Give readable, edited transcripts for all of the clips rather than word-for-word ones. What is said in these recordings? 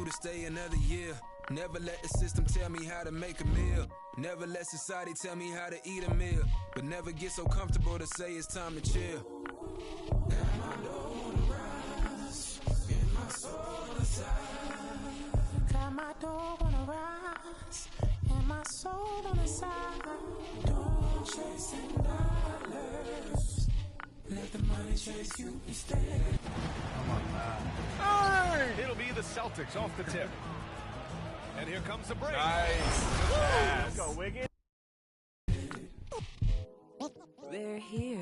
to stay another year. Never let the system tell me how to make a meal. Never let society tell me how to eat a meal. But never get so comfortable to say it's time to chill. And my door on the rise, and my soul on the side. Got my door on the rise, and my soul on the side. Don't chase them dollars. Let the money chase you instead. It'll be the Celtics off the tip. And here comes the break. Nice. Go, Wiggins. They're here.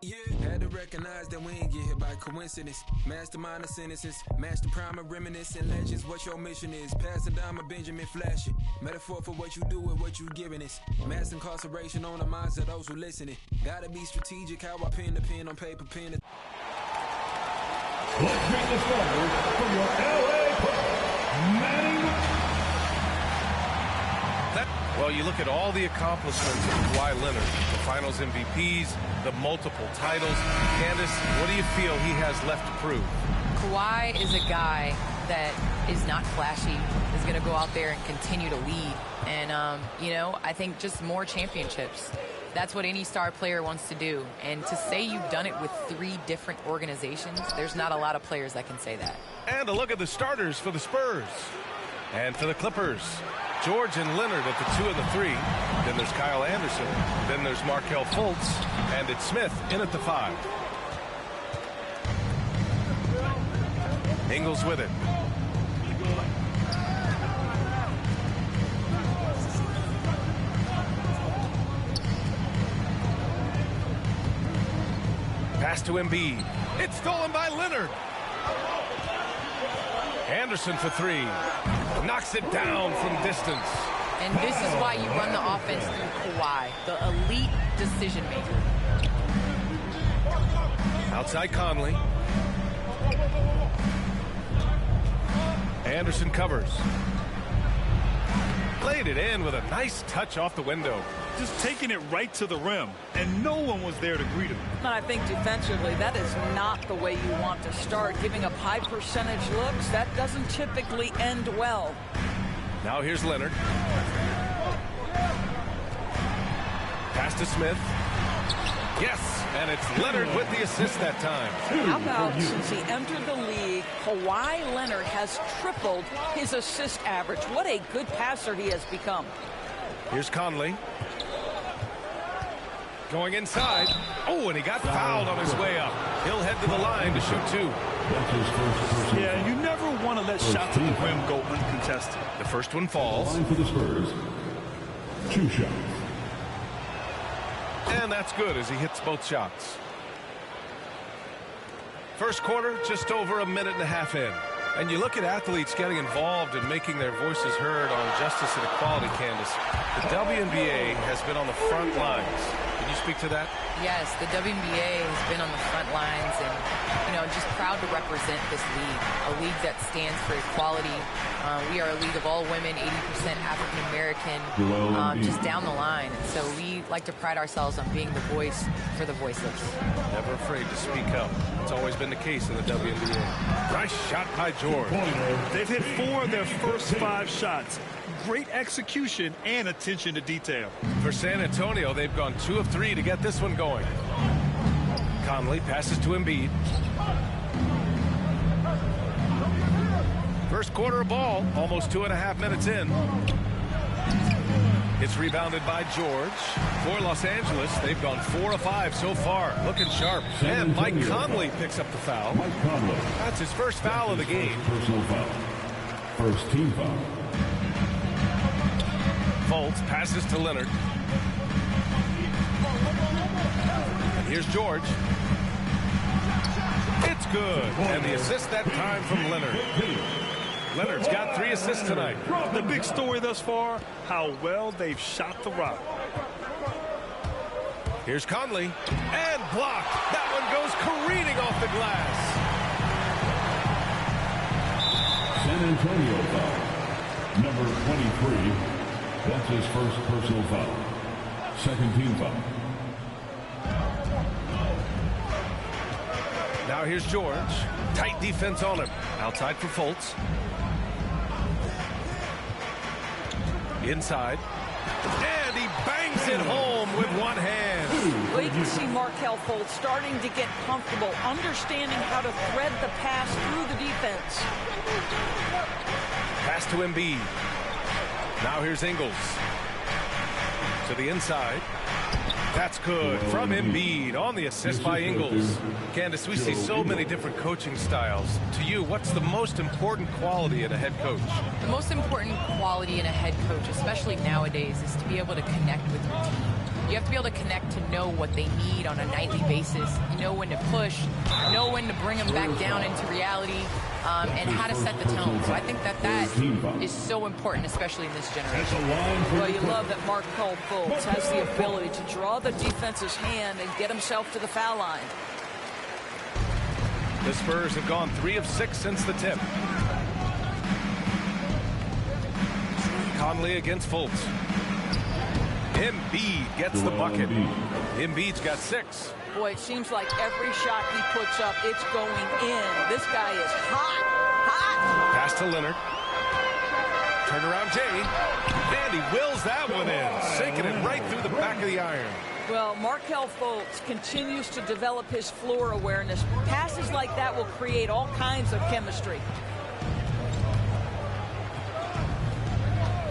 Yeah, had to recognize that we ain't get hit by coincidence. Mastermind of sentences, master prime of reminiscent legends. What your mission is, passing down my Benjamin flashing. Metaphor for what you do and what you giving us. Mass incarceration on the minds of those who listening. Gotta be strategic how I pen the pen on paper, pen. Let's meet the starters from your LA Manning. Well, you look at all the accomplishments of Kawhi Leonard, the Finals MVPs, the multiple titles. Candace, what do you feel he has left to prove? Kawhi is a guy that is not flashy, is going to go out there and continue to lead. And, you know, I think just more championships. That's what any star player wants to do. And to say you've done it with 3 different organizations, there's not a lot of players that can say that. And a look at the starters for the Spurs. And for the Clippers, George and Leonard at the 2 and the 3. Then there's Kyle Anderson. Then there's Markelle Fultz. And it's Smith in at the 5. Ingles with it. Pass to Embiid. It's stolen by Leonard. Anderson for 3. Knocks it down from distance. And this is why you run the offense through Kawhi, the elite decision maker. Outside Conley. Anderson covers. Laid it in with a nice touch off the window. Just taking it right to the rim, and no one was there to greet him. And I think defensively, that is not the way you want to start. Giving up high percentage looks, that doesn't typically end well. Now here's Leonard. Pass to Smith. Yes, and it's Leonard with the assist that time. How about since he entered the league, Kawhi Leonard has tripled his assist average. What a good passer he has become. Here's Conley. Going inside. Oh, and he got fouled on his way up. He'll head to the line to shoot 2. Yeah, you never want to let shots at the rim go uncontested. The first one falls. For the Spurs, 2 shots. And that's good as he hits both shots. First quarter, just over a minute and a half in. And you look at athletes getting involved and making their voices heard on justice and equality, Candace. The WNBA has been on the front lines. Can you speak to that? Yes, the WNBA has been on the front lines and, you know, just proud to represent this league, a league that stands for equality. We are a league of all women, 80% African-American, just down the line. And so we like to pride ourselves on being the voice for the voiceless. Never afraid to speak up. It's always been the case in the WNBA. Nice shot by George. They've hit 4 of their first 5 shots. Great execution and attention to detail. For San Antonio, they've gone 2 of 3 to get this one going. Conley passes to Embiid. First quarter of ball, almost 2.5 minutes in. It's rebounded by George. For Los Angeles, they've gone 4 of 5 so far. Looking sharp. And Mike Conley picks up the foul. Mike Conley. That's his first foul of the game. Personal foul. First team foul. Fultz passes to Leonard. And here's George. It's good. And the assist that time from Leonard. Leonard's got 3 assists tonight. The big story thus far, how well they've shot the rock. Here's Conley. And blocked. That one goes careening off the glass. San Antonio foul. Number 23. That's his first personal foul. Second team foul. Now here's George. Tight defense on him. Outside for Fultz. Inside. And he bangs it home with one hand. Well, you can see Markelle Fultz starting to get comfortable, understanding how to thread the pass through the defense. Pass to Embiid. Now here's Ingles. To the inside. That's good from Embiid on the assist by Ingles. Candace, we see so many different coaching styles. To you, what's the most important quality in a head coach? The most important quality in a head coach, especially nowadays, is to be able to connect with your team. You have to be able to connect to know what they need on a nightly basis. You know when to push, know when to bring them back down into reality, and how to set the tone. So I think that is so important, especially in this generation. Well, you love that Markelle Fultz has the ability to draw the defense's hand and get himself to the foul line. The Spurs have gone 3 of 6 since the tip. Conley against Fultz. Embiid gets the bucket. Embiid's got 6. Boy, it seems like every shot he puts up, it's going in. This guy is hot, hot. Pass to Leonard. Turnaround Jay. And he wills that one in, sinking it right through the back of the iron. Well, Markelle Fultz continues to develop his floor awareness. Passes like that will create all kinds of chemistry.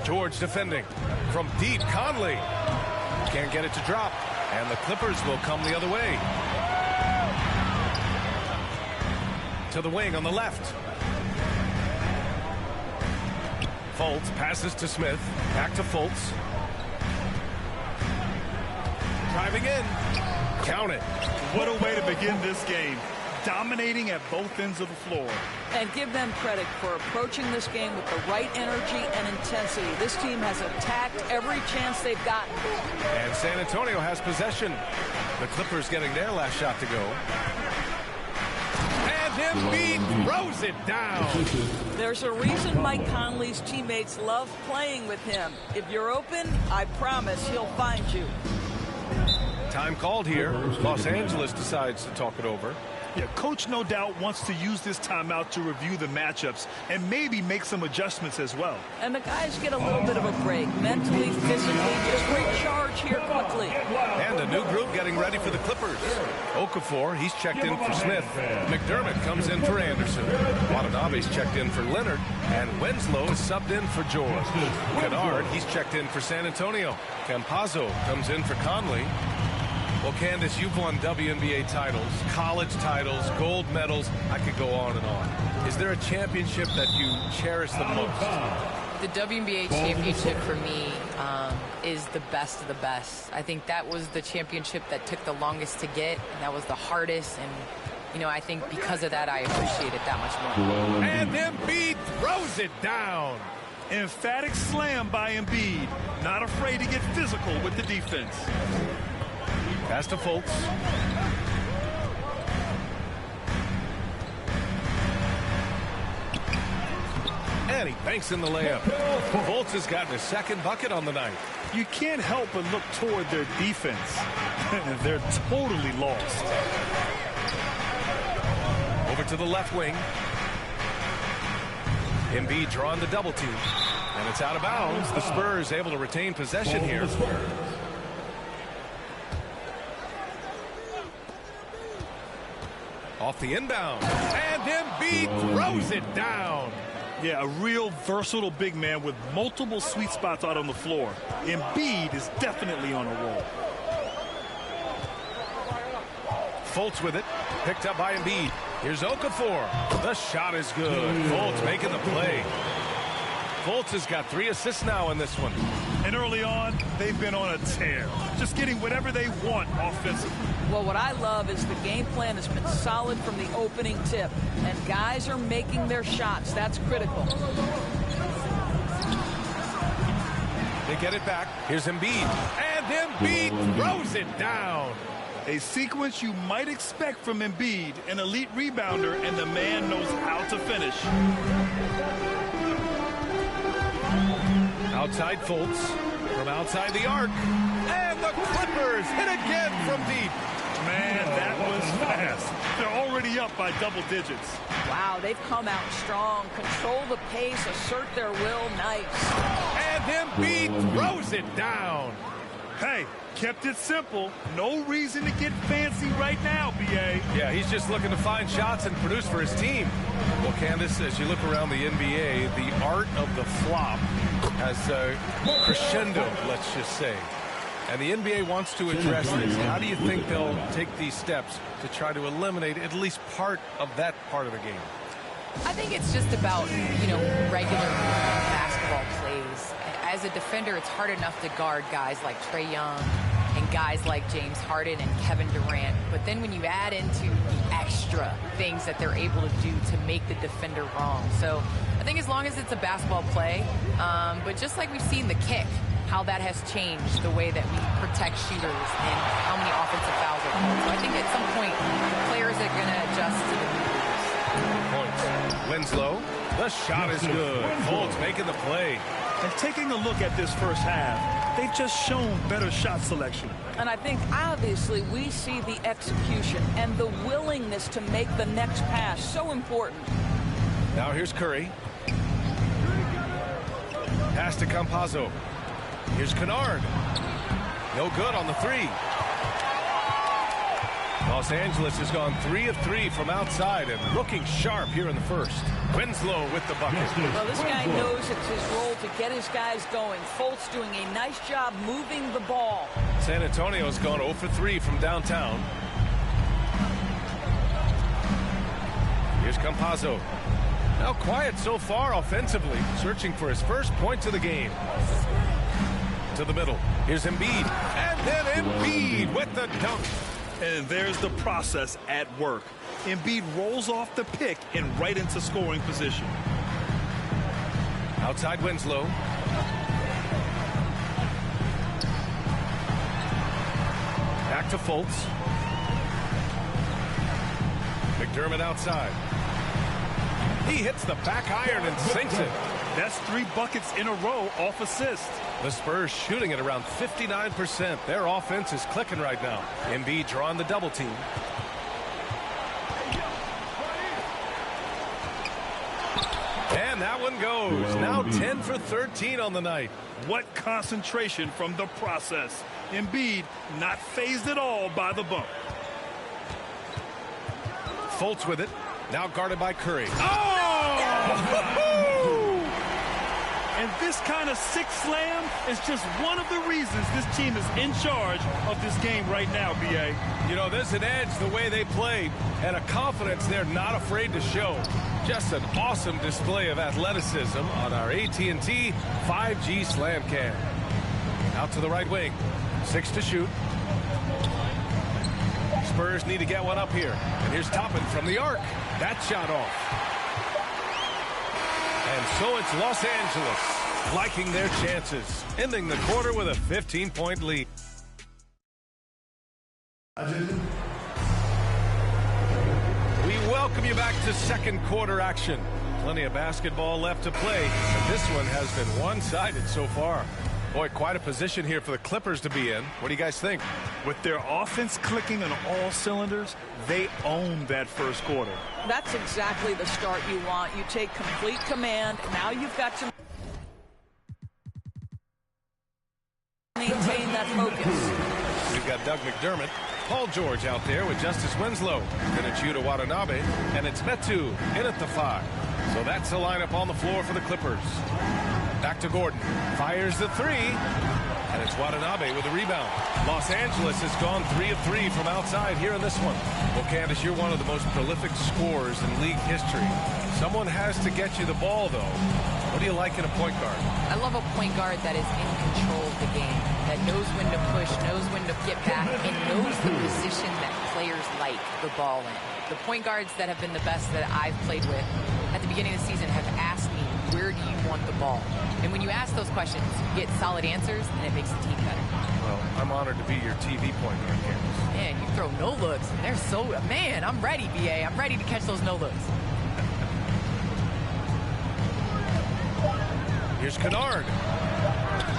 George defending from deep. Conley can't get it to drop, and the Clippers will come the other way. To the wing on the left. Fultz passes to Smith. Back to Fultz. Driving in. Count it. What a way to begin this game. Dominating at both ends of the floor. And give them credit for approaching this game with the right energy and intensity. This team has attacked every chance they've gotten. And San Antonio has possession. The Clippers getting their last shot to go. And Embiid throws it down. There's a reason Mike Conley's teammates love playing with him. If you're open, I promise he'll find you. Time called here. Los Angeles decides to talk it over. Yeah, coach no doubt wants to use this timeout to review the matchups and maybe make some adjustments as well. And the guys get a little bit of a break, mentally, physically, just recharge here quickly. And a new group getting ready for the Clippers. Okafor, he's checked in for Smith. McDermott comes in for Anderson. Watanabe's checked in for Leonard. And Winslow is subbed in for George. Kennard, he's checked in for San Antonio. Campazzo comes in for Conley. Well, Candace, you've won WNBA titles, college titles, gold medals. I could go on and on. Is there a championship that you cherish the most? The WNBA championship for me is the best of the best. I think that was the championship that took the longest to get, and that was the hardest. And, you know, I think because of that, I appreciate it that much more. And Embiid throws it down. Emphatic slam by Embiid. Not afraid to get physical with the defense. Pass to Fultz. And he banks in the layup. Fultz has gotten his second bucket on the night. You can't help but look toward their defense. They're totally lost. Over to the left wing. Embiid drawing the double team. And it's out of bounds. The Spurs able to retain possession here. Off the inbound. And Embiid throws it down. Yeah, a real versatile big man with multiple sweet spots out on the floor. Embiid is definitely on a roll. Fultz with it. Picked up by Embiid. Here's Okafor. The shot is good. Fultz making the play. Fultz has got 3 assists now in this one. And early on, they've been on a tear. Just getting whatever they want offensively. Well, what I love is the game plan has been solid from the opening tip. And guys are making their shots. That's critical. They get it back. Here's Embiid. And Embiid throws it down. A sequence you might expect from Embiid, an elite rebounder, and the man knows how to finish. Outside Fultz from outside the arc. And the Clippers hit again from deep. Man, that was fast. They're already up by double digits. Wow, they've come out strong, control the pace, assert their will. Nice. And And Embiid throws it down. Hey, kept it simple. No reason to get fancy right now, B.A. Yeah, he's just looking to find shots and produce for his team. Well, Candace, as you look around the NBA, the art of the flop has crescendo, let's just say. And the NBA wants to address this. How do you think they'll take these steps to try to eliminate at least part of that part of the game? I think it's just about, regular basketball plays. As a defender, it's hard enough to guard guys like Trae Young and guys like James Harden and Kevin Durant. But then when you add into the extra things that they're able to do to make the defender wrong. So I think as long as it's a basketball play, but just like we've seen the kick, how that has changed the way that we protect shooters and how many offensive fouls are called. So I think at some point, players are going to adjust to the rules. Points. Winslow, the shot is good. Fultz making the play. And taking a look at this first half, they've just shown better shot selection. And I think, obviously, we see the execution and the willingness to make the next pass so important. Now here's Curry. Pass to Campazzo. Here's Kennard. No good on the three. Los Angeles has gone 3 of 3 from outside and looking sharp here in the first. Winslow with the bucket. Well, this guy knows it's his role to get his guys going. Fultz doing a nice job moving the ball. San Antonio's gone 0 for 3 from downtown. Here's Campazzo. Now quiet so far offensively, searching for his first points of the game. To the middle. Here's Embiid. And then Embiid with the dunk. And there's the process at work. Embiid rolls off the pick and right into scoring position. Outside Winslow. Back to Fultz. McDermott outside. He hits the back iron and sinks it. That's 3 buckets in a row off assist. The Spurs shooting at around 59%. Their offense is clicking right now. Embiid drawing the double team. And that one goes. Now 10 for 13 on the night. What concentration from the process. Embiid not fazed at all by the bump. Fultz with it. Now guarded by Curry. Oh! And this kind of sick slam is just one of the reasons this team is in charge of this game right now, B.A. You know, there's an edge the way they play and a confidence they're not afraid to show. Just an awesome display of athleticism on our AT&T 5G Slam Cam. Out to the right wing. 6 to shoot. Spurs need to get one up here. And here's Toppin from the arc. That shot off. And so it's Los Angeles liking their chances, ending the quarter with a 15-point lead. We welcome you back to second quarter action. Plenty of basketball left to play, and this one has been one-sided so far. Boy, quite a position here for the Clippers to be in. What do you guys think? With their offense clicking on all cylinders, they own that first quarter. That's exactly the start you want. You take complete command. Now you've got to maintain that focus. We've got Doug McDermott. Paul George out there with Justice Winslow. Then it's Yuta Watanabe, and it's Metu in at the 5. So that's the lineup on the floor for the Clippers. Back to Gordon. Fires the 3. And it's Watanabe with a rebound. Los Angeles has gone 3 of 3 from outside here in this one. Well, Candace, you're one of the most prolific scorers in league history. Someone has to get you the ball, though. What do you like in a point guard? I love a point guard that is in control of the game, that knows when to push, knows when to get back, and knows the position that players like the ball in. The point guards that have been the best that I've played with at the beginning of the season have asked me, where do you want the ball? And when you ask those questions, you get solid answers, and it makes the team better. Well, I'm honored to be your TV point guard, Candace. Man, you throw no looks. They're so, man, I'm ready, BA. I'm ready to catch those no looks. Here's Kennard.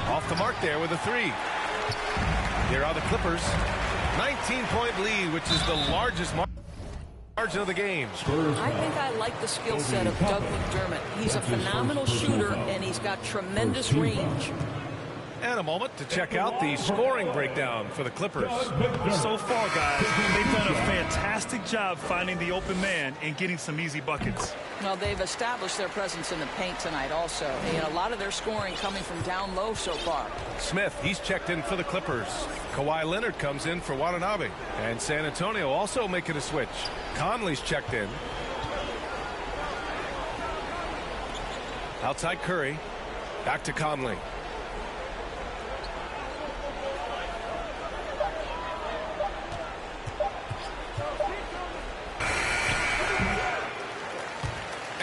Off the mark there with a 3. Here are the Clippers. 19-point lead, which is the largest margin of the game. I think I like the skill set of Doug McDermott. He's a phenomenal shooter, and he's got got tremendous range. And a moment to check out the scoring breakdown for the Clippers. So far, guys, they've done a fantastic job finding the open man and getting some easy buckets. Well, they've established their presence in the paint tonight also. And a lot of their scoring coming from down low so far. Smith, he's checked in for the Clippers. Kawhi Leonard comes in for Watanabe. And San Antonio also making a switch. Conley's checked in. Outside Curry. Back to Conley.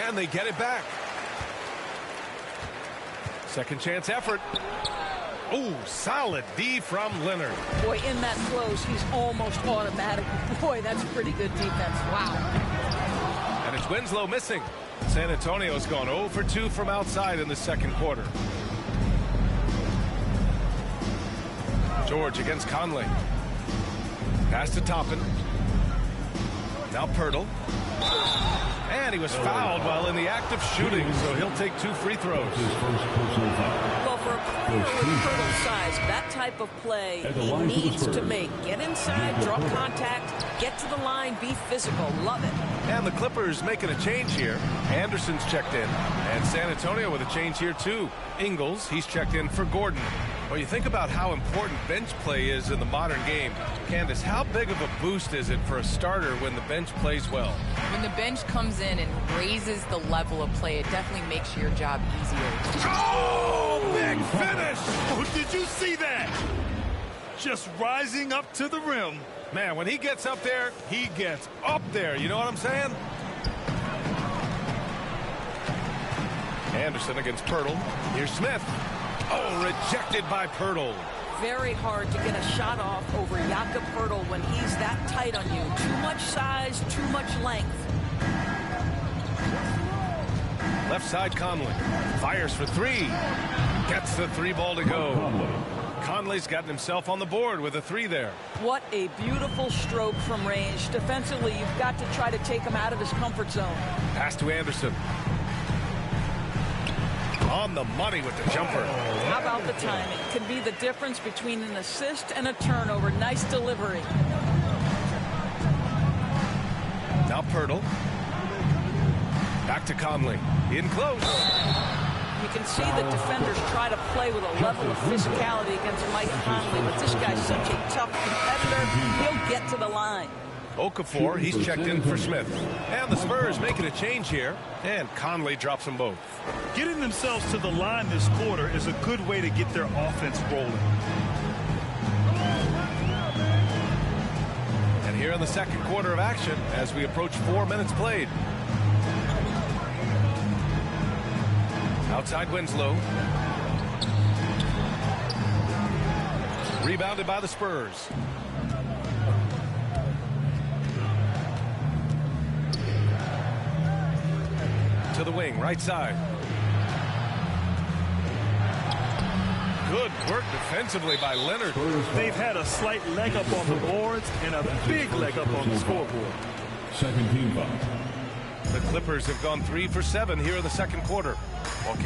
And they get it back. Second chance effort. Oh, solid D from Leonard. Boy, in that close, he's almost automatic. Boy, that's pretty good defense. Wow. And it's Winslow missing. San Antonio's gone 0 for 2 from outside in the second quarter. George against Conley. Pass to Toppin. Now Pirtle. And he was fouled while in the act of shooting, so he'll take 2 free throws. Well, for a player with Pirtle's size, that type of play he needs to make. Get inside, draw contact, get to the line, be physical. Love it. And the Clippers making a change here. Anderson's checked in. And San Antonio with a change here, too. Ingles, he's checked in for Gordon. Well, you think about how important bench play is in the modern game. Candace, how big of a boost is it for a starter when the bench plays well? When the bench comes in and raises the level of play, it definitely makes your job easier. Oh, big finish! Oh, did you see that? Just rising up to the rim. Man, when he gets up there, he gets up there. You know what I'm saying? Anderson against Pirtle. Here's Smith. Oh, rejected by Pirtle. Very hard to get a shot off over Jakob Pirtle when he's that tight on you. Too much size, too much length. Left side Conley. Fires for 3. Gets the 3 ball to go. Conley's gotten himself on the board with a 3 there. What a beautiful stroke from range. Defensively, you've got to try to take him out of his comfort zone. Pass to Anderson. On the money with the jumper. How about the timing? Could be the difference between an assist and a turnover. Nice delivery. Now Pirtle. Back to Conley. In close. You can see that defenders try to play with a level of physicality against Mike Conley, but this guy's such a tough competitor. He'll get to the line. Okafor, he's checked in for Smith. And the Spurs making a change here. And Conley drops them both. Getting themselves to the line this quarter is a good way to get their offense rolling. And here in the second quarter of action as we approach 4 minutes played. Outside Winslow. Rebounded by the Spurs. To the wing, right side. Good work defensively by Leonard. They've had a slight leg up on the boards and a big leg up on the scoreboard. Second team foul. The Clippers have gone 3 for 7 here in the second quarter. While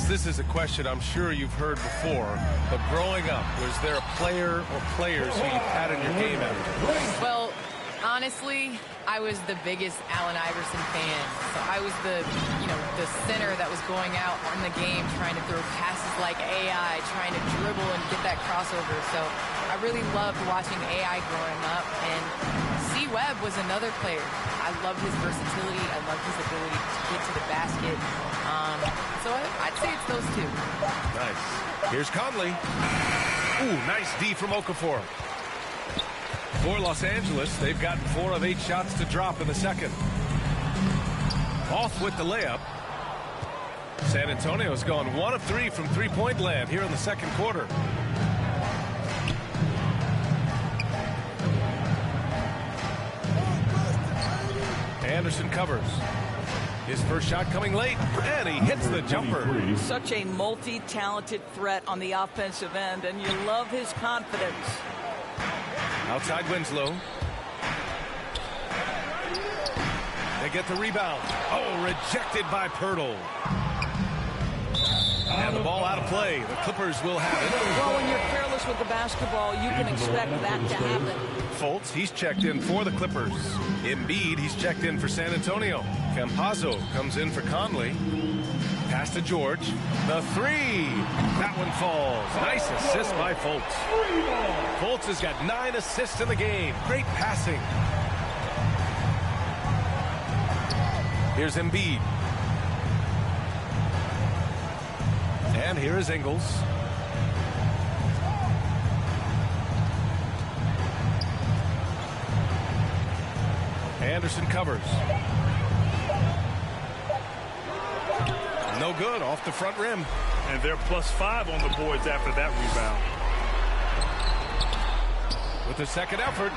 this is a question I'm sure you've heard before, but growing up, was there a player or players who you had in your game after? Well, honestly, I was the biggest Allen Iverson fan. So I was the center that was going out in the game trying to throw passes like AI, trying to dribble and get that crossover. So I really loved watching AI growing up. And C. Webb was another player. I loved his versatility. I loved his ability to get to the basket. So I'd say it's those two. Nice. Here's Conley. Ooh, nice D from Okafor. For Los Angeles, they've gotten 4 of 8 shots to drop in the second. Off with the layup. San Antonio's gone 1 of 3 from three-point land here in the second quarter. Anderson covers. His first shot coming late, and he hits the jumper. Such a multi-talented threat on the offensive end, and you love his confidence. Outside Winslow. They get the rebound. Oh, rejected by Pirtle. And the ball out of play. The Clippers will have it. Well, when you're careless with the basketball, you can expect that to happen. Fultz, he's checked in for the Clippers. Embiid, he's checked in for San Antonio. Campazzo comes in for Conley. Pass to George. The three. That one falls. Nice assist by Fultz. Fultz has got 9 assists in the game. Great passing. Here's Embiid. And here is Ingles. Anderson covers. No good, off the front rim. And they're +5 on the boards after that rebound. With the second effort,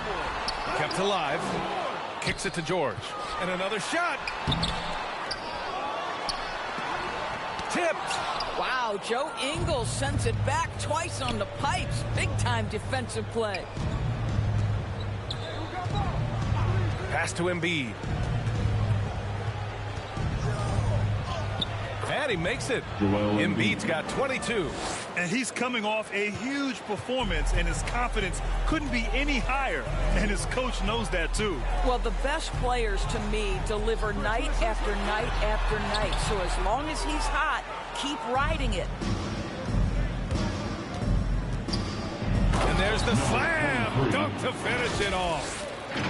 kept alive. Kicks it to George. And another shot. Tipped. Wow, Joe Ingles sends it back twice on the pipes. Big-time defensive play. Pass to Embiid. And he makes it. Embiid's got 22. And he's coming off a huge performance, and his confidence couldn't be any higher. And his coach knows that, too. Well, the best players, to me, deliver night after night after night. So as long as he's hot, keep riding it. And there's the slam dunk to finish it off.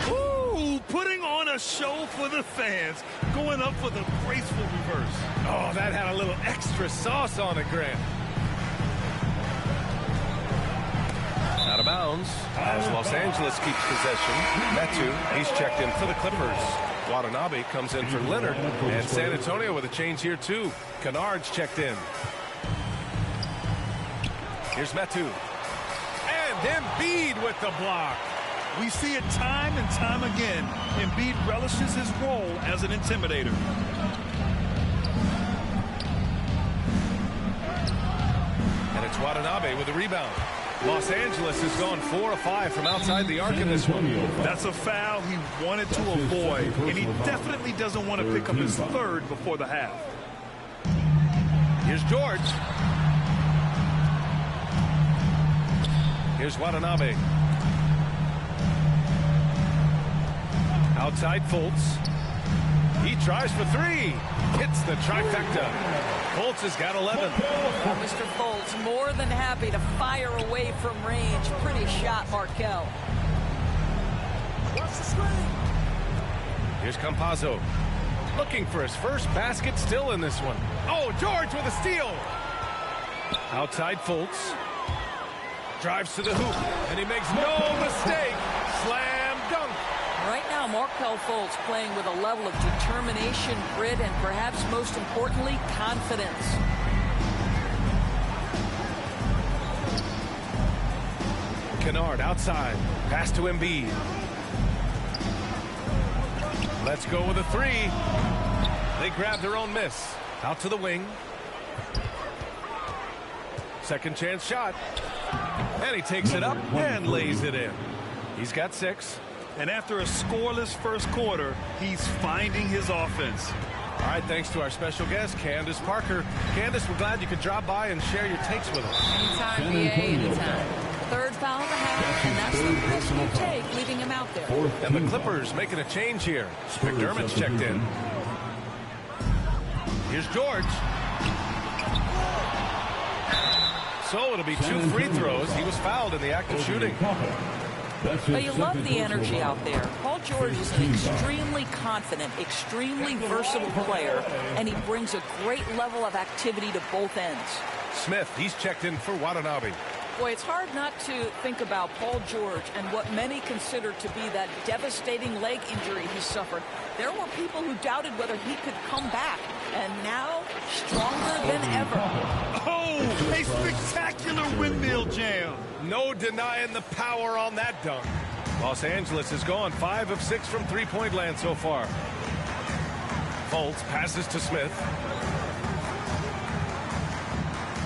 Ooh, putting on a show for the fans, going up for the graceful reverse. Oh, that had a little extra sauce on it, Grant. Out of bounds as Los Angeles keeps possession. Metu, he's checked in for the Clippers. Watanabe comes in for Leonard. And San Antonio with a change here, too. Kennard's checked in. Here's Metu. And Embiid with the block. We see it time and time again. Embiid relishes his role as an intimidator. And it's Watanabe with the rebound. Los Angeles has gone 4 of 5 from outside the arc in this one. That's a foul he wanted to avoid, and he definitely doesn't want to pick up his third before the half. Here's George. Here's Watanabe. Outside Fultz. He tries for 3. Hits the trifecta. Fultz has got 11. Well, Mr. Fultz more than happy to fire away from range. Pretty shot, Markel. Here's Campazzo. Looking for his first basket, still in this one. Oh, George with a steal. Outside Fultz. Drives to the hoop, and he makes no mistake. Slam dunk. Right now, Markel Fultz playing with a level of determination, grit, and perhaps most importantly, confidence. Kennard outside. Pass to Embiid. Let's go with a 3. They grab their own miss. Out to the wing. Second chance shot. And he takes it up and lays it in. He's got 6. And after a scoreless first quarter, he's finding his offense. All right, thanks to our special guest, Candace Parker. Candace, we're glad you could drop by and share your takes with us. Anytime, BA, anytime. Third foul of the half, and that's the risk you take, leaving him out there. And the Clippers making a change here. McDermott's checked in. Here's George. So it'll be 2 free throws. He was fouled in the act of shooting. But you love the energy out there. Paul George is an extremely confident, extremely versatile player, and he brings a great level of activity to both ends. Smith, he's checked in for Watanabe. Boy, it's hard not to think about Paul George and what many consider to be that devastating leg injury he suffered. There were people who doubted whether he could come back, and now stronger than ever. Oh, a spectacular windmill jam. No denying the power on that dunk. Los Angeles has gone 5 of 6 from three-point land so far. Fultz passes to Smith.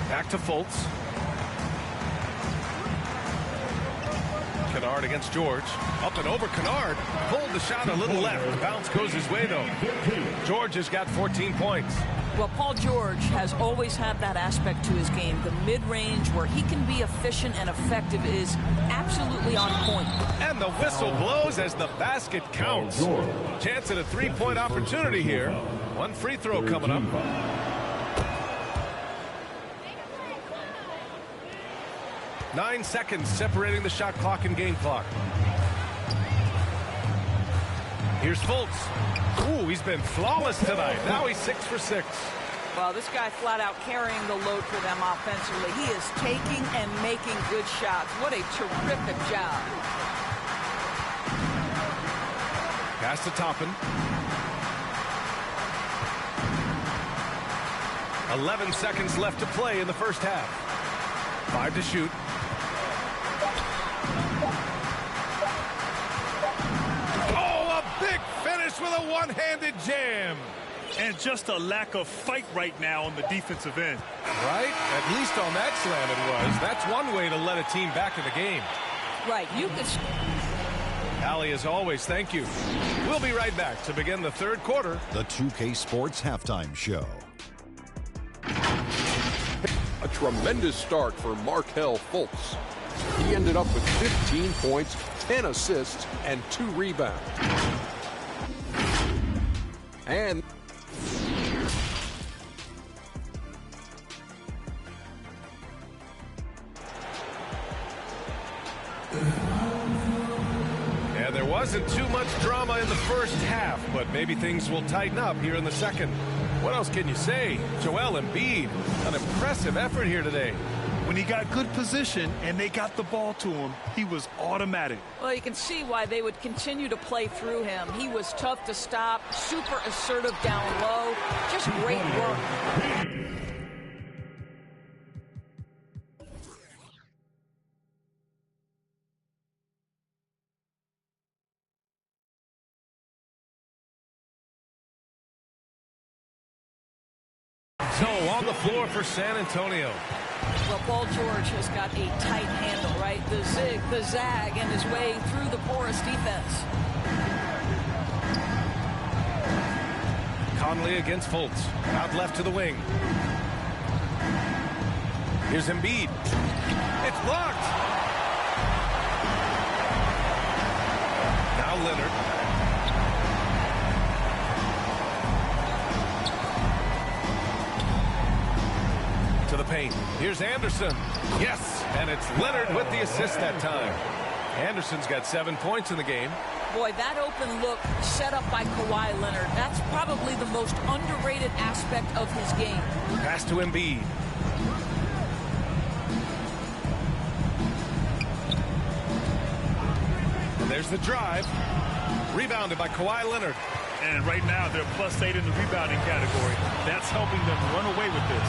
Back to Fultz. Kennard against George. Up and over Kennard. Pulled the shot a little left. The bounce goes his way, though. George has got 14 points. Well, Paul George has always had that aspect to his game. The mid-range where he can be efficient and effective is absolutely on point. And the whistle blows as the basket counts. Chance at a three-point opportunity here. One free throw coming up. Nine seconds separating the shot clock and game clock. Here's Fultz. Ooh, he's been flawless tonight. Now he's 6 for 6. Well, this guy flat out carrying the load for them offensively. He is taking and making good shots. What a terrific job. Pass to Toppin. 11 seconds left to play in the first half. 5 to shoot. Big finish with a one-handed jam. And just a lack of fight right now on the defensive end. Right? At least on that slam it was. That's one way to let a team back in the game. Right. You could... Allie, as always, thank you. We'll be right back to begin the third quarter. The 2K Sports Halftime Show. A tremendous start for Markelle Fultz. He ended up with 15 points, 10 assists, and 2 rebounds. And there wasn't too much drama in the first half, but maybe things will tighten up here in the second. What else can you say? Joel Embiid, an impressive effort here today. When he got good position and they got the ball to him, he was automatic. Well, you can see why they would continue to play through him. He was tough to stop, super assertive down low. Just great work. So on the floor for San Antonio. Well, Paul George has got a tight handle, right? The zig, the zag, and his way through the porous defense. Conley against Fultz. Out left to the wing. Here's Embiid. It's blocked. Now Leonard. To the paint. Here's Anderson. Yes, and it's Leonard with the assist that time. Anderson's got 7 points in the game. Boy, that open look set up by Kawhi Leonard, that's probably the most underrated aspect of his game. Pass to Embiid. And there's the drive. Rebounded by Kawhi Leonard. And right now, they're +8 in the rebounding category. That's helping them run away with this.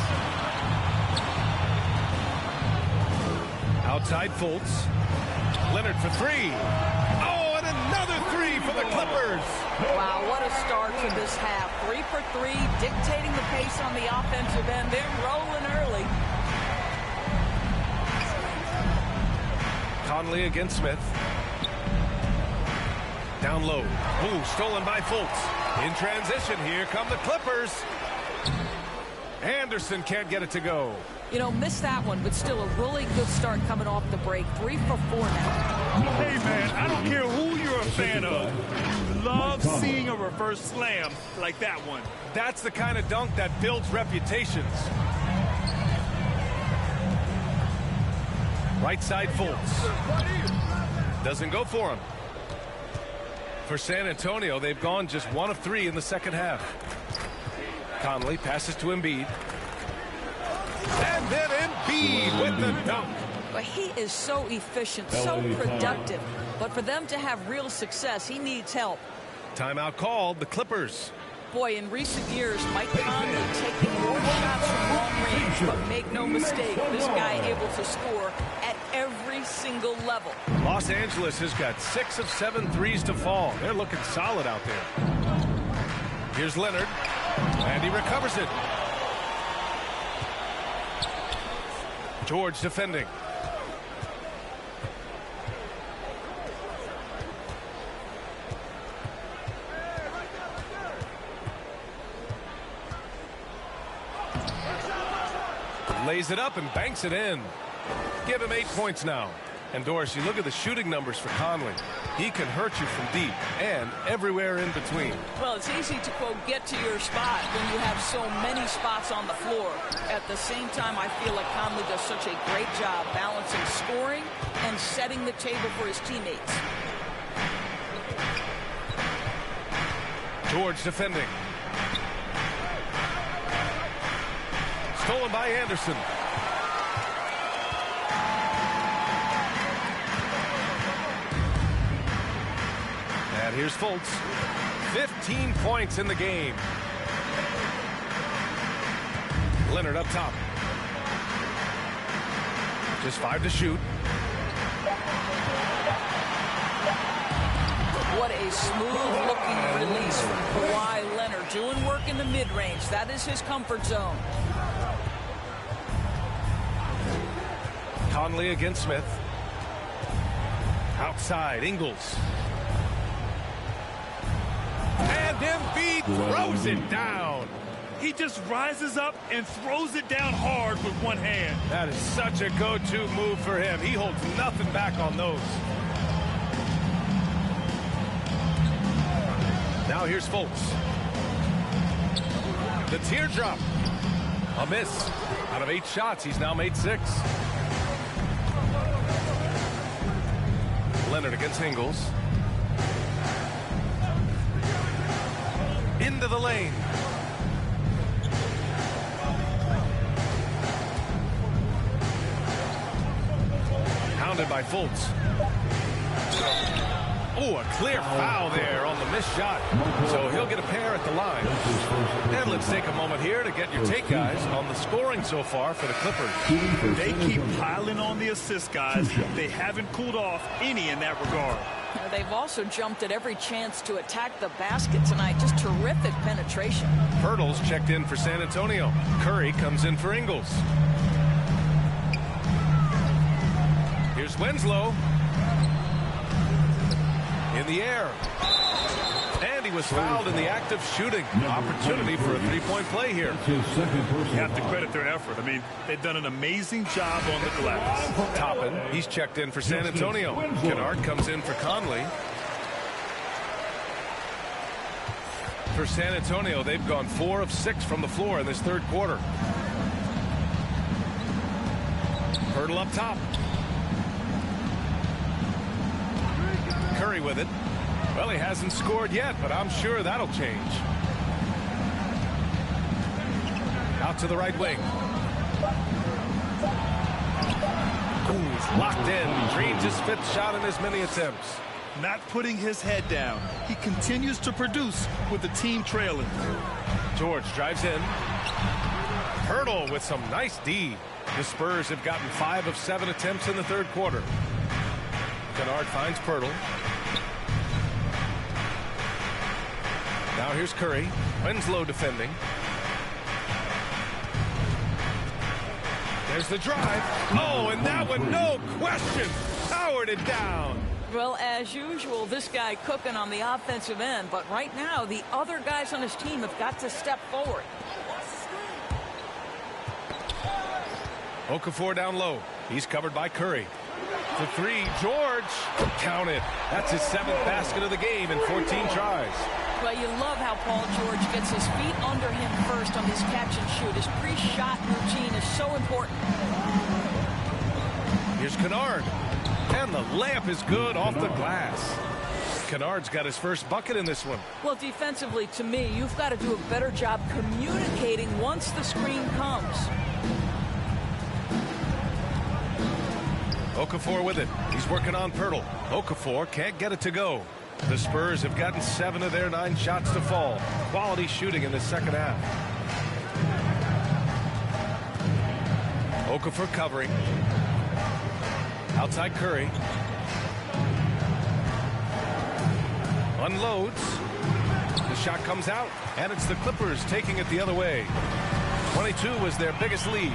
Outside Fultz. Leonard for 3. Oh, and another 3 for the Clippers. Wow, what a start to this half. 3 for 3, dictating the pace on the offensive end. They're rolling early. Conley against Smith. Down low. Ooh, stolen by Fultz. In transition, here come the Clippers. Anderson can't get it to go. You know, missed that one, but still a really good start coming off the break. 3 for 4 now. Hey, man, I don't care who you're a fan of. You love seeing a reverse slam like that one. That's the kind of dunk that builds reputations. Right side Fultz. Doesn't go for him. For San Antonio, they've gone just 1 of 3 in the second half. Conley passes to Embiid. And then Embiid with the dunk. But he is so efficient, so productive. But for them to have real success, he needs help. Timeout called, the Clippers. Boy, in recent years, Mike Conley taking more shots from long range, but make no mistake, this guy able to score at every single level. Los Angeles has got 6 of 7 threes to fall. They're looking solid out there. Here's Leonard, and he recovers it. George defending. Lays it up and banks it in. Give him 8 points now. And Doris, you look at the shooting numbers for Conley. He can hurt you from deep and everywhere in between. Well, it's easy to, quote, get to your spot when you have so many spots on the floor. At the same time, I feel like Conley does such a great job balancing scoring and setting the table for his teammates. George defending. Stolen by Anderson. And here's Fultz. 15 points in the game. Leonard up top. Just 5 to shoot. What a smooth-looking release from Kawhi Leonard. Doing work in the mid-range. That is his comfort zone. Conley against Smith. Outside, Ingles. And Embiid throws it down. He just rises up and throws it down hard with one hand. That is such a go-to move for him. He holds nothing back on those. Now here's Fultz. The teardrop. A miss. Out of 8 shots, he's now made 6. Leonard against Ingles. Into the lane. Hounded by Fultz. Oh, a clear foul there on the missed shot. So he'll get a pair at the line. And let's take a moment here to get your take, guys, on the scoring so far for the Clippers. They keep piling on the assists, guys. They haven't cooled off any in that regard. They've also jumped at every chance to attack the basket tonight. Just terrific penetration. Hurdles checked in for San Antonio. Curry comes in for Ingles. Here's Winslow. In the air. And he was fouled in the act of shooting. Opportunity for a 3-point play here. You have to credit their effort. I mean, they've done an amazing job on the glass. Toppin, he's checked in for San Antonio. Kennard comes in for Conley. For San Antonio, they've gone 4 of 6 from the floor in this third quarter. Hurdle up top. Curry with it. Well, he hasn't scored yet, but I'm sure that'll change. Out to the right wing. Ooh, he's locked in. Dreams his 5th shot in as many attempts. Not putting his head down. He continues to produce with the team trailing. George drives in. Hurdle with some nice D. The Spurs have gotten 5 of 7 attempts in the third quarter. Kennard finds Pirtle. Now here's Curry. Winslow defending. There's the drive. Oh, and that one, no question, powered it down. Well, as usual, this guy cooking on the offensive end. But right now, the other guys on his team have got to step forward. Okafor down low. He's covered by Curry. The 3, George. Count it. That's his 7th basket of the game in 14 tries. Well, you love how Paul George gets his feet under him first on his catch and shoot. His pre-shot routine is so important. Here's Kennard. And the layup is good off the glass. Kennard's got his first bucket in this one. Well, defensively, to me, you've got to do a better job communicating once the screen comes. Okafor with it. He's working on Pirtle. Okafor can't get it to go. The Spurs have gotten 7 of their 9 shots to fall. Quality shooting in the second half. Okafor covering. Outside Curry. Unloads. The shot comes out, and it's the Clippers taking it the other way. 22 was their biggest lead.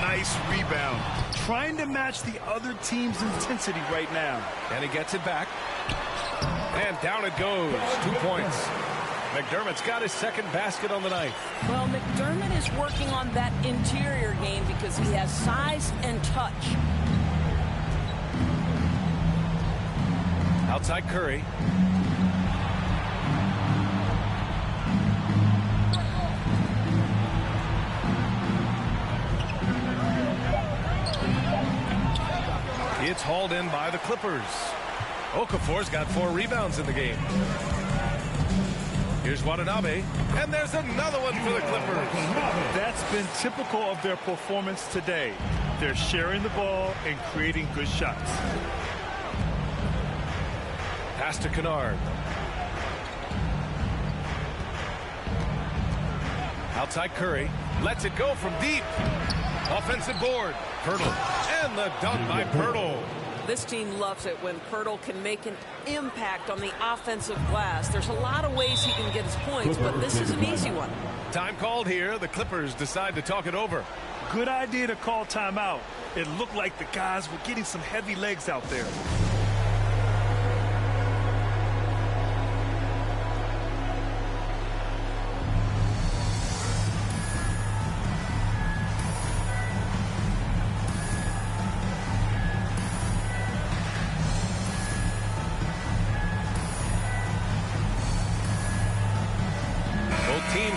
Nice rebound. Trying to match the other team's intensity right now. And he gets it back. And down it goes. 2 points. McDermott's got his second basket on the night. Well, McDermott is working on that interior game because he has size and touch. Outside Curry. It's hauled in by the Clippers. Okafor's got 4 rebounds in the game. Here's Watanabe, and there's another one for the Clippers. That's been typical of their performance today. They're sharing the ball and creating good shots. Pass to Kennard. Outside Curry. Lets it go from deep. Offensive board. Pirtle. And the dunk by Pirtle. This team loves it when Pirtle can make an impact on the offensive glass. There's a lot of ways he can get his points, but this is an easy one. Time called here. The Clippers decide to talk it over. Good idea to call timeout. It looked like the guys were getting some heavy legs out there.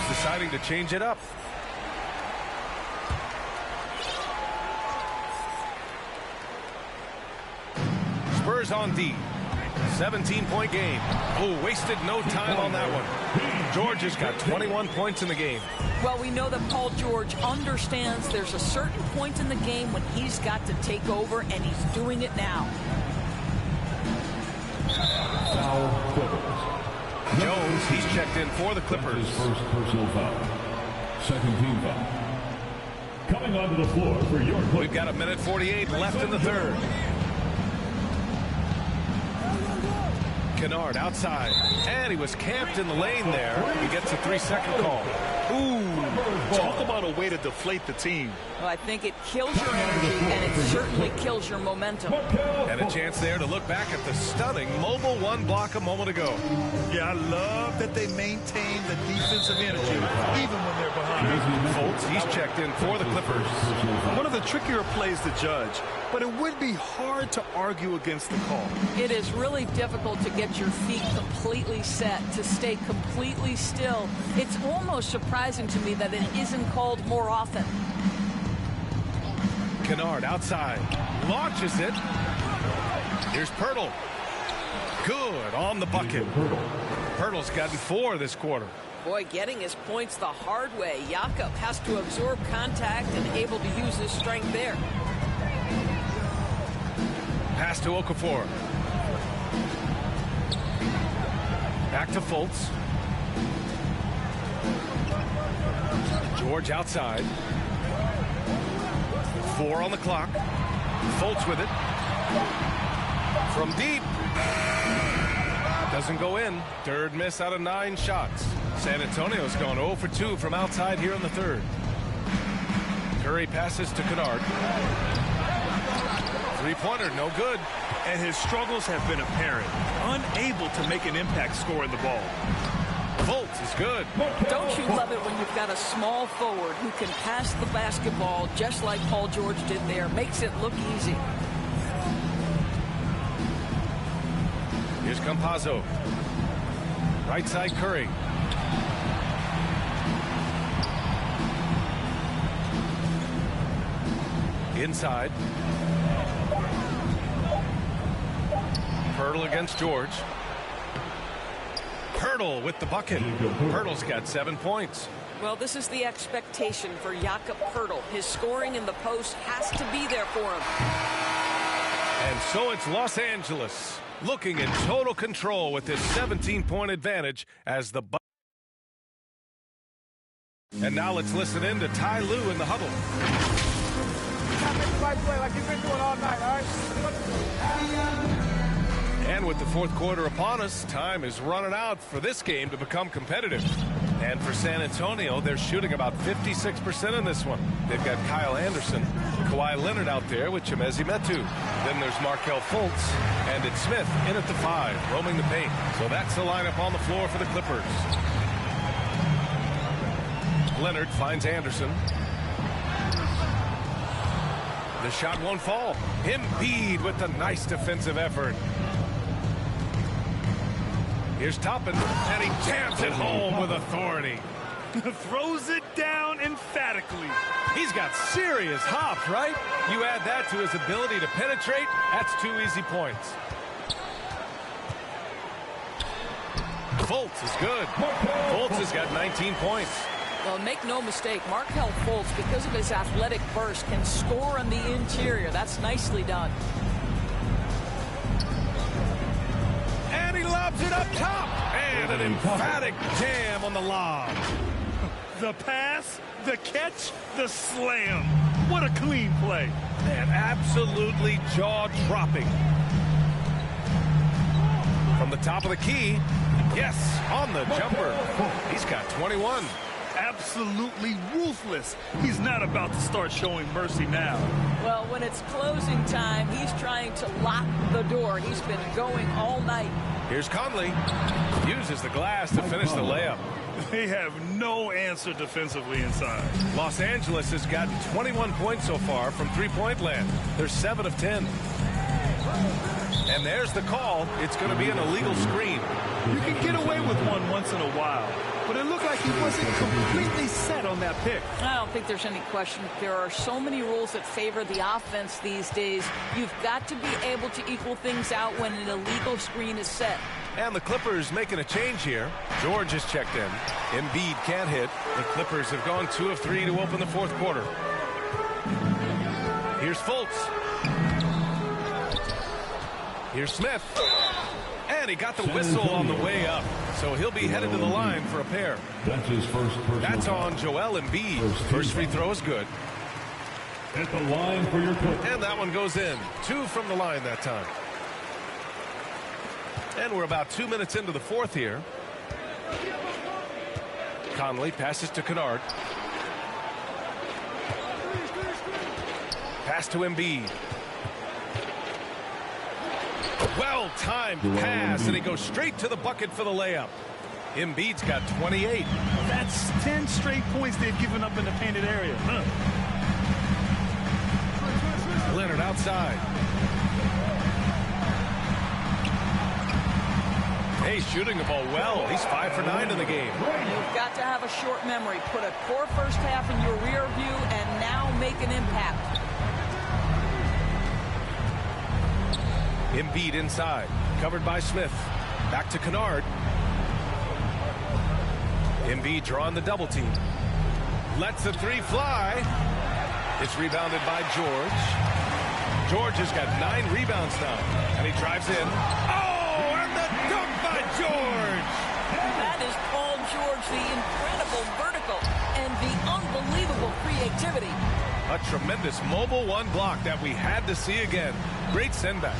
Deciding to change it up. Spurs on D. 17-point game. Oh, wasted no time on that one. George has got 21 points in the game. Well, we know that Paul George understands there's a certain point in the game when he's got to take over, and he's doing it now. Jones, he's checked in for the Clippers. His first personal foul. Second team foul. Coming onto the floor for your Clippers. We've got 1:48 left in the third. Kennard outside. And he was camped in the lane there. He gets a 3-second call. Ooh, talk about a way to deflate the team. Well, I think it kills your energy, and it certainly kills your momentum. And a chance there to look back at the stunning mobile 1 block a moment ago. Yeah, I love that they maintain the defensive energy even when they're behind. Fultz, he's checked in for the Clippers. One of the trickier plays to judge, but it would be hard to argue against the call. It is really difficult to get your feet completely set, to stay completely still. It's almost surprising to me that it isn't called more often. Kennard outside. Launches it. Here's Pirtle. Good on the bucket. Pirtle's gotten 4 this quarter. Boy, getting his points the hard way. Jakob has to absorb contact and able to use his strength there. Pass to Okafor. Back to Fultz. George outside. 4 on the clock. Fultz with it. From deep. Doesn't go in. Third miss out of 9 shots. San Antonio's gone 0 for 2 from outside here in the third. Curry passes to Kennard. 3-pointer, no good. And his struggles have been apparent. Unable to make an impact scoring the ball. Fultz is good. Don't you love it when you've got a small forward who can pass the basketball just like Paul George did there? Makes it look easy. Here's Campazzo. Right side Curry. Inside. Pirtle against George. Pirtle with the bucket. Pirtle's got 7 points. Well, this is the expectation for Jakob Pirtle. His scoring in the post has to be there for him. And so it's Los Angeles looking in total control with this 17-point advantage as the Bucks. And now let's listen in to Ty Lue in the huddle. Like you've been doing all night, all right? And with the fourth quarter upon us, time is running out for this game to become competitive. And for San Antonio, they're shooting about 56% in this one. They've got Kyle Anderson, Kawhi Leonard out there with Chimezie Metu. Then there's Markelle Fultz, and it's Smith in at the 5, roaming the paint. So that's the lineup on the floor for the Clippers. Leonard finds Anderson. The shot won't fall. Embiid with the nice defensive effort. Here's Toppin, and he jams it home with authority. Throws it down emphatically. He's got serious hops, right? You add that to his ability to penetrate, that's 2 easy points. Fultz is good. Fultz has got 19 points. Well, make no mistake, Markelle Fultz, because of his athletic burst, can score on the interior. That's nicely done. And he lobs it up top. And an emphatic jam on the lob. The pass, the catch, the slam. What a clean play. And absolutely jaw-dropping. From the top of the key, yes, on the jumper. He's got 21. Absolutely ruthless. He's not about to start showing mercy now. Well, when it's closing time, he's trying to lock the door. He's been going all night. Here's Conley. Uses the glass to finish the layup. They have no answer defensively inside. Los Angeles has gotten 21 points so far from three-point land. They're 7 of 10. And there's the call. It's going to be an illegal screen. You can get away with one once in a while, but it looked like he wasn't completely set on that pick. I don't think there's any question. There are so many rules that favor the offense these days. You've got to be able to equal things out when an illegal screen is set. And the Clippers making a change here. George has checked in. Embiid can't hit. The Clippers have gone 2 of 3 to open the fourth quarter. Here's Fultz. Here's Smith. And he got the whistle on the way up. So he'll be headed to the line for a pair. That's his first personal. That's on Joel Embiid. First free throw is good. At the line for your Clippers. And that one goes in. 2 from the line that time. And we're about 2 minutes into the fourth here. Conley passes to Kennard. Pass to Embiid. Well-timed pass, and he goes straight to the bucket for the layup. Embiid's got 28. That's 10 straight points they've given up in the painted area. Leonard outside. Hey, shooting the ball well. He's 5 for 9 in the game. You've got to have a short memory. Put a poor first half in your rear view and now make an impact. Embiid inside, covered by Smith. Back to Kennard. Embiid drawing the double team. Lets the 3 fly. It's rebounded by George. George has got 9 rebounds now, and he drives in. Oh, and the dunk by George! That is Paul George, the incredible vertical and the unbelievable creativity. A tremendous mobile 1 block that we had to see again. Great send back.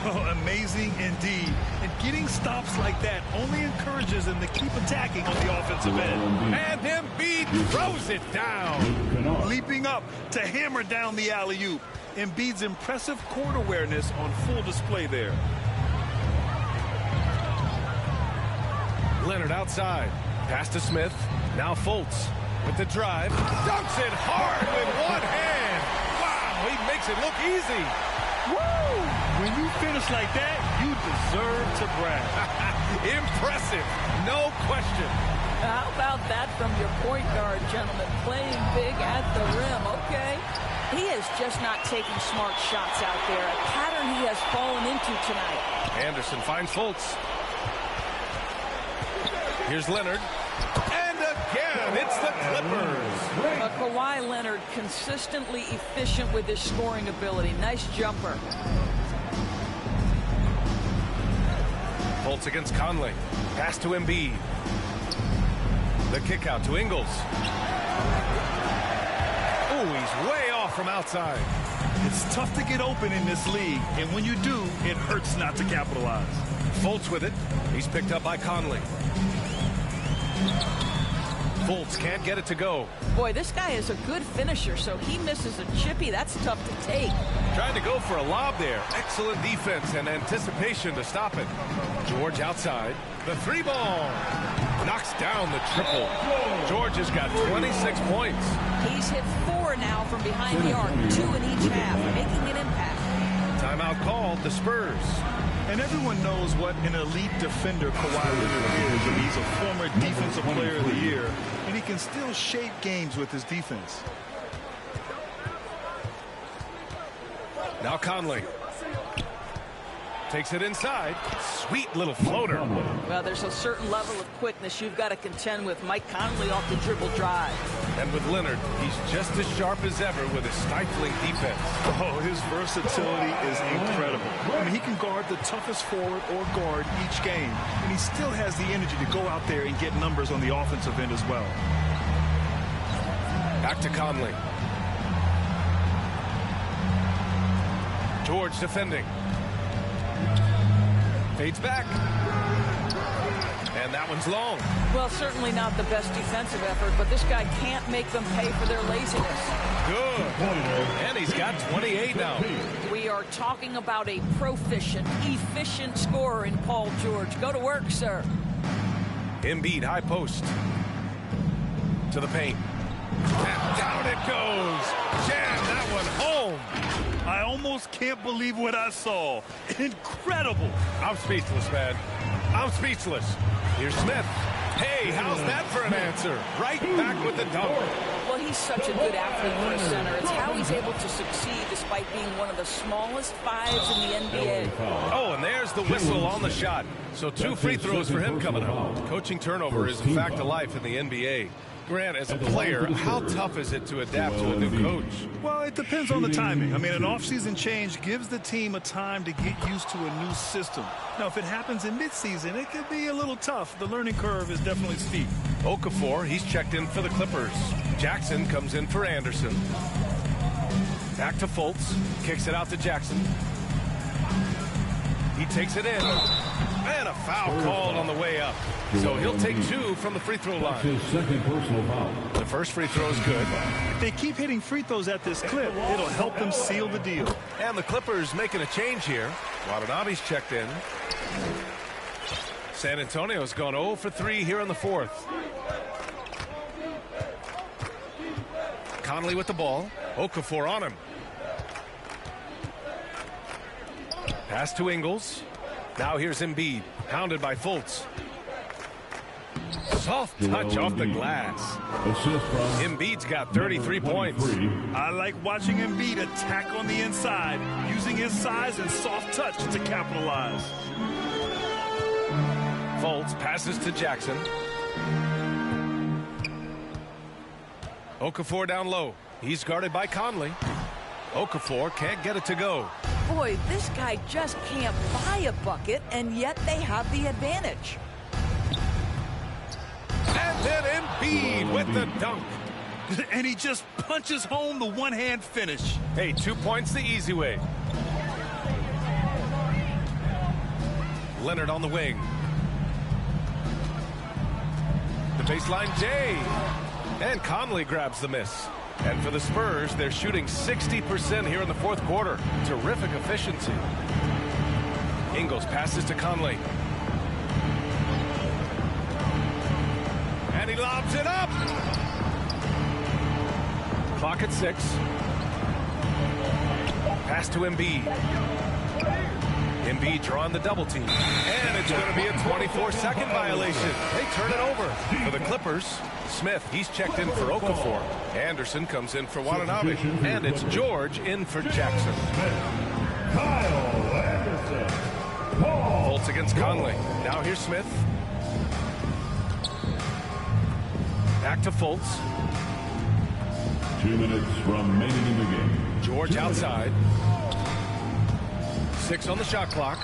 Oh, amazing indeed. And getting stops like that only encourages them to keep attacking on the offensive end. And Embiid throws it down. Leaping up to hammer down the alley-oop. Embiid's impressive court awareness on full display there. Leonard outside. Pass to Smith. Now Fultz with the drive. Dunks it hard with one hand. Wow, he makes it look easy. Woo! When you finish like that, you deserve to brag. Impressive, no question. How about that from your point guard, gentlemen? Playing big at the rim, okay? He is just not taking smart shots out there, a pattern he has fallen into tonight. Anderson finds Fultz. Here's Leonard. And again, it's the Clippers. Kawhi Leonard consistently efficient with his scoring ability. Nice jumper. Fultz against Conley. Pass to Embiid. The kick out to Ingles. Oh, he's way off from outside. It's tough to get open in this league, and when you do, it hurts not to capitalize. Fultz with it. He's picked up by Conley. Fultz can't get it to go. Boy, this guy is a good finisher, so he misses a chippy. That's tough to take. Trying to go for a lob there. Excellent defense and anticipation to stop it. George outside. The three ball. Knocks down the triple. George has got 26 points. He's hit 4 now from behind the arc, 2 in each half, making an impact. Timeout called the Spurs. And everyone knows what an elite defender Kawhi Leonard is. And he's a former Defensive Player of the Year. And he can still shape games with his defense. Now Conley. Takes it inside. Sweet little floater. Well, there's a certain level of quickness you've got to contend with. Mike Conley off the dribble drive. And with Leonard, he's just as sharp as ever with his stifling defense. Oh, his versatility is incredible. I mean, he can guard the toughest forward or guard each game. And he still has the energy to go out there and get numbers on the offensive end as well. Back to Conley. George defending. Fades back. And that one's long. Well, certainly not the best defensive effort, but this guy can't make them pay for their laziness. Good. And he's got 28 now. We are talking about a proficient, efficient scorer in Paul George. Go to work, sir. Embiid, high post. To the paint. And down it goes. Jam that one home. I almost can't believe what I saw. Incredible. I'm speechless, man. I'm speechless. Here's Smith. Hey, how's that for an answer? Right back with the dunk. Well, he's such a good athlete for a center. It's how he's able to succeed despite being one of the smallest 5s in the NBA. Oh, and there's the whistle on the shot. So 2 free throws for him coming up. Coaching turnover is a fact of life in the NBA. Grant, as a player, how tough is it to adapt to a new coach? Well, it depends on the timing. I mean, an offseason change gives the team a time to get used to a new system. Now, if it happens in midseason, it could be a little tough. The learning curve is definitely steep. Okafor, he's checked in for the Clippers. Jackson comes in for Anderson. Back to Fultz. Kicks it out to Jackson. He takes it in. And a foul called on the way up. So he'll take 2 from the free throw line. His second personal foul. The first free throw is good. If they keep hitting free throws at this clip, it'll help them seal the deal. And the Clippers making a change here. Watanabe's checked in. San Antonio's gone 0 for 3 here in the 4th. Conley with the ball. Okafor on him. Pass to Ingles. Now here's Embiid, hounded by Fultz. Soft touch off the glass. Embiid's got 33 points. I like watching Embiid attack on the inside, using his size and soft touch to capitalize. Fultz passes to Jackson. Okafor down low. He's guarded by Conley. Okafor can't get it to go. Boy, this guy just can't buy a bucket, and yet they have the advantage. And then Embiid with the dunk. And he just punches home the one-hand finish. Hey, 2 points the easy way. Leonard on the wing. The baseline J. And Conley grabs the miss. And for the Spurs, they're shooting 60% here in the 4th quarter. Terrific efficiency. Ingles passes to Conley. And he lobs it up. Clock at 6. Pass to Embiid. Embiid drawing the double team. And it's going to be a 24-second violation. They turn it over. For the Clippers, Smith, he's checked in for Okafor. Anderson comes in for Watanabe. And it's George in for Jackson. Kyle Anderson. Fultz against Conley. Now here's Smith. Back to Fultz. 2 minutes remaining in the game. George outside. 6 on the shot clock.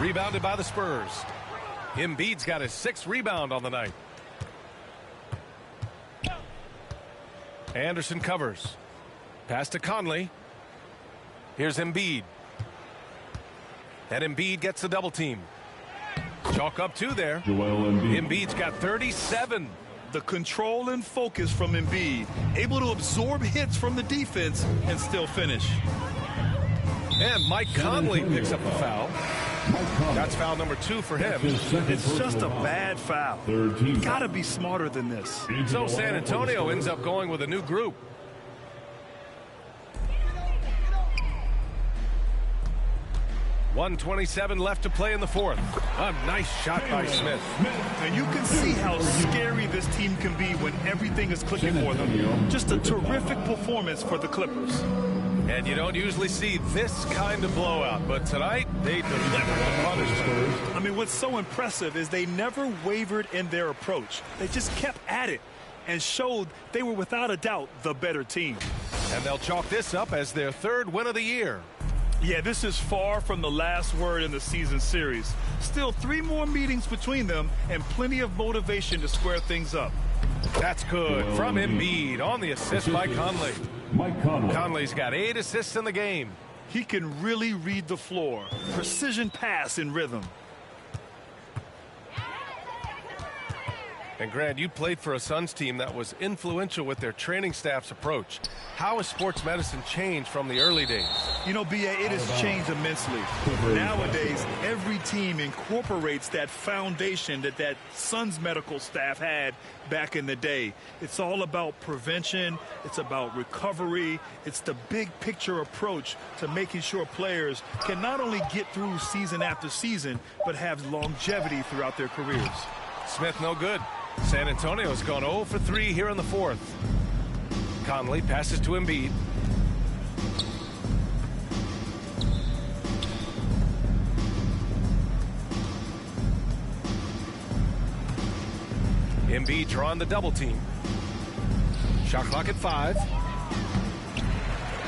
Rebounded by the Spurs. Embiid's got his 6th rebound on the night. Anderson covers. Pass to Conley. Here's Embiid. And Embiid gets the double team. Chalk up 2 there. Embiid's got 37. The control and focus from Embiid, able to absorb hits from the defense and still finish. And Mike Conley picks up a foul. That's foul number 2 for him. It's just a bad foul. Got to be smarter than this. So San Antonio ends up going with a new group. .127 left to play in the 4th. A nice shot by Smith. And you can see how scary this team can be when everything is clicking for them. Just a terrific performance for the Clippers. And you don't usually see this kind of blowout, but tonight they delivered the punishment. I mean, what's so impressive is they never wavered in their approach. They just kept at it and showed they were without a doubt the better team. And they'll chalk this up as their 3rd win of the year. Yeah, this is far from the last word in the season series. Still 3 more meetings between them and plenty of motivation to square things up. That's good from Embiid on the assist by Conley. Conley's got 8 assists in the game. He can really read the floor. Precision pass in rhythm. And Grant, you played for a Suns team that was influential with their training staff's approach. How has sports medicine changed from the early days? You know, B.A., it has changed immensely. Nowadays, every team incorporates that foundation that Suns medical staff had back in the day. It's all about prevention. It's about recovery. It's the big picture approach to making sure players can not only get through season after season, but have longevity throughout their careers. Smith no good. San Antonio's gone 0 for 3 here in the 4th. Conley passes to Embiid. Embiid drawing the double team. Shot clock at 5.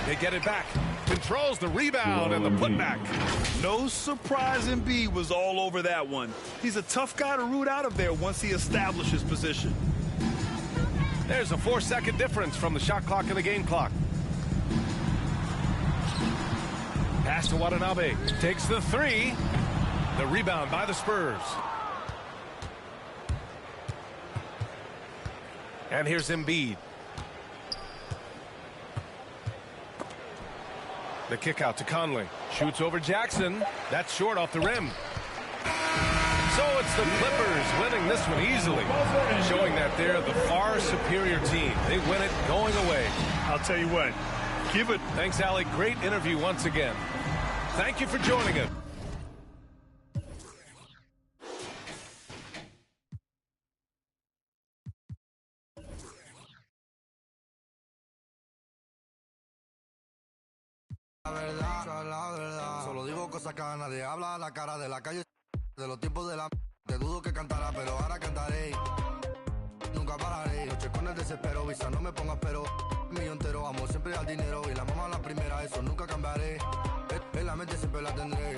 They get it back. Controls the rebound and the putback. No surprise Embiid was all over that one. He's a tough guy to root out of there once he establishes position. There's a 4-second difference from the shot clock and the game clock. Pass to Watanabe. Takes the 3. The rebound by the Spurs. And here's Embiid. The kick out to Conley. Shoots over Jackson. That's short off the rim. So it's the Clippers winning this one easily, showing that they're the far superior team. They win it going away. I'll tell you what, give it. Thanks, Allie. Great interview once again. Thank you for joining us. La verdad, solo digo cosas que nadie habla, la cara de la calle, de los tiempos de la te dudo que cantara, pero ahora cantaré. Nunca pararé, noche con el desespero, visa no me pongas pero, millón entero, amo siempre al dinero y la mamá la primera, eso nunca cambiaré. En la mente siempre la tendré.